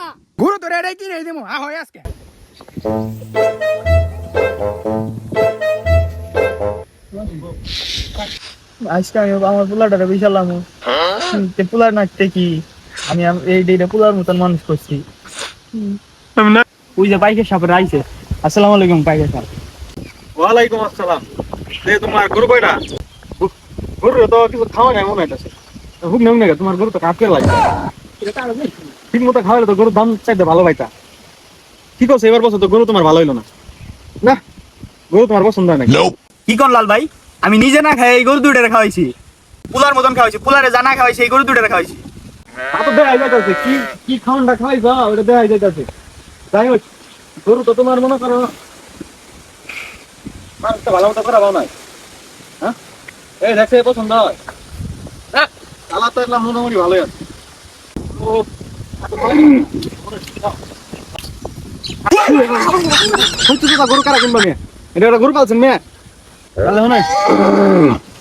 না। গরু তোরে এটাই কিনে দিমু হয় আজকে। আজকে আমি আমার পোলাটারে বিশালাম পোলার নাচতে কি আমি এই পোলার মতন মানুষ করছি। ওই যে পাইকের সাপের আইছে। আসসালামু আলাইকুম পাইকের সাপ। ওয়ালাইকুম আসসালাম। তোমার গরু কয়টা? গরু তো কিছু খাওয়া নাই মনে হইতেছে। হুক নেই না, তোমার গরু তো কাটকে লাগে। ঠিক মতো খাওয়ালে তো গরুর দাম চাইতে ভালো পাইতা। ঠিক আছে, এবার বছর তো গরু তোমার ভালো হইলো না। না, গরু তোমার পছন্দ হয় না। কি কোন লাল ভাই, আমি নিজে না খাই এই গরু দুইটারে খাওয়াইছি। পোলার মতন খাওয়াইছি, পোলারে জানা খাওয়াইছি, এই গরু দুইটারে খাওয়াইছি। তা তো দেখাই যাইতেছে কি কি খাওয়ানটা খাওয়াইছ ওটা দেখাই যাইতেছে। যাই হোক, গরু তো তোমার মনে করো মানুষটা ভালো মতো করা ভালো নয়। হ্যাঁ, এই দেখছে পছন্দ হয়। হ্যাঁ, তালা তো এলাম মোটামুটি ভালোই আছে। ও গরু কারা কিনবা মেয়ে? এটা একটা গরু পালছেন মেয়ে?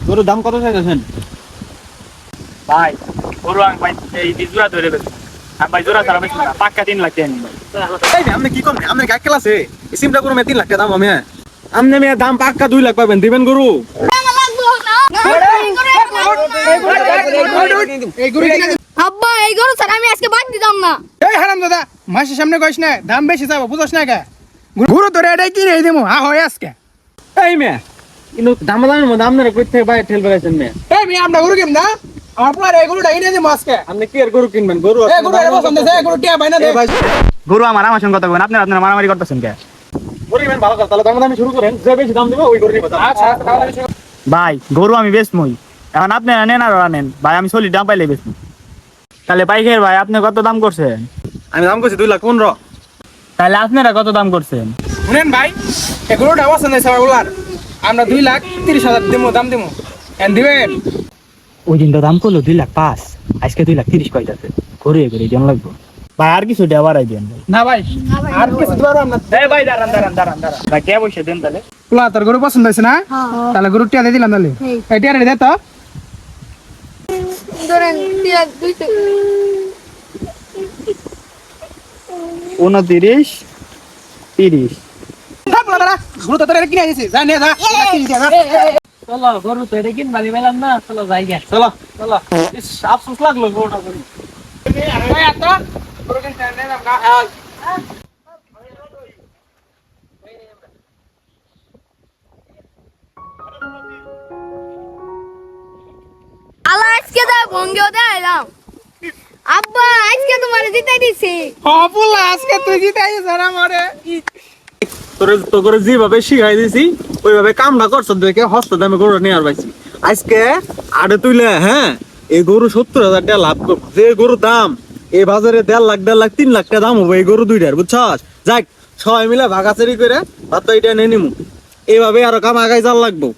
গরুর দাম কত চাইতেছেন? ভাই গরু আমি ভাই এই জোড়া ধরে বেশ আমি ভাই জোড়া ছাড়া বেশ না, পাক্কা 3 লাখ টাকা নিন ভাই। এই আপনি কি করবেন? আপনার গায়ে ক্লাস আছে এই সিমটা গরু মেয়ে 3 লাখ টাকা দাম আমি। আপনি মেয়ে দাম পাক্কা 2 লাখ পাবেন, দিবেন গরু? এই গরু কিনে দিমু। আব্বা এই গরু স্যার আমি আজকে বাদ দিতাম না। এই হারামজাদা, মাসের সামনে কইস না দাম বেশি চাবো, বুঝছ না কে? গরু তোরে এটাই কিনে দিমু হয় আজকে। এই মেয়ে কিন্তু দাম দামের মধ্যে আপনারা কই থেকে বাইরে ঠেল বেড়াইছেন মেয়ে? এই মেয়ে আমরা গরু কিন না, আমার পোলার এই গরুটা কিনে দিমু আজকে। আপনি কি আর গরু কিনবেন? গরু এই গরু এর পছন্দ আছে, এই গরু টিয়া পাই না দে। গরু আমার সঙ্গে কথা বলেন, আপনারা মারামারি করতেছেন কে? গরু কিনবেন ভালো কথা, তাহলে দাম দামি শুরু করেন, যে বেশি দাম দেবো ওই গরু নিব। আচ্ছা ভাই গরু আমি বেচমই, এখন আপনারা নেন আর ওরা নেন ভাই, আমি সলিড দাম পাইলে বেচমু। তাহলে পাইকের ভাই আপনি কত দাম করছেন? আমি দাম করছি 2,15,000। তাহলে আপনারা কত দাম করছেন? শুনেন ভাই, এই গরুটা পছন্দ আছে আমার পোলার, আমরা 2,30,000 দিমু, দাম দিমু এন দিবেন। ওই দিন তো দাম করলো 2,05,000, আজকে 2,30,000 কয়টাতে ঘুরিয়ে ঘুরিয়ে দেন লাগবো ভাই, আর কিছু দেওয়া বাড়াই দেন ভাই। না ভাই আর কিছু দিবার আমরা। এই ভাই দাঁড়ান দাঁড়ান দাঁড়ান দাঁড়ান ভাই, কে বসে দেন তাহলে। পোলা তোর গরু পছন্দ হয়েছে না? তাহলে গরু টিয়া দিয়ে দিলাম তাহলে। এই টিয়া রে দে তো। ধরেন 200 29, 30। গরু তো তোর কিনে দিয়েছি, যা নিয়ে যা। চলো গরু তো এটা কিনবা দিলাম না, চলো যাই গে। চলো চলো। আফসোস লাগলো গরুটা করে। আল্লাহ আজকে দা ভঙ্গিও দেলাম। আব্বা আজকে তোমারে জিতাই দিছি। পোলা আজকে তুই জিতাইছিস আর আমারে। তো করে যেভাবে শিখাই দিছি ওইভাবে কামটা করছো দেখে হস্ত দামে গরু নিয়ে আর পাইছি। আজকে আড়ে তুইলে হ্যাঁ এই গরু 70,000 টাকা লাভ করবো। যে গরুর দাম এই বাজারে 1.5 লাখ 3 লাখ টাকা দাম হবে এই গরু দুইটার, বুঝছস? যাক সবাই মিলে ভাগাচারি করে ভাত এইটা নিয়ে নিমু, এইভাবে আরো কাম আগাই যাওয়ার লাগবো।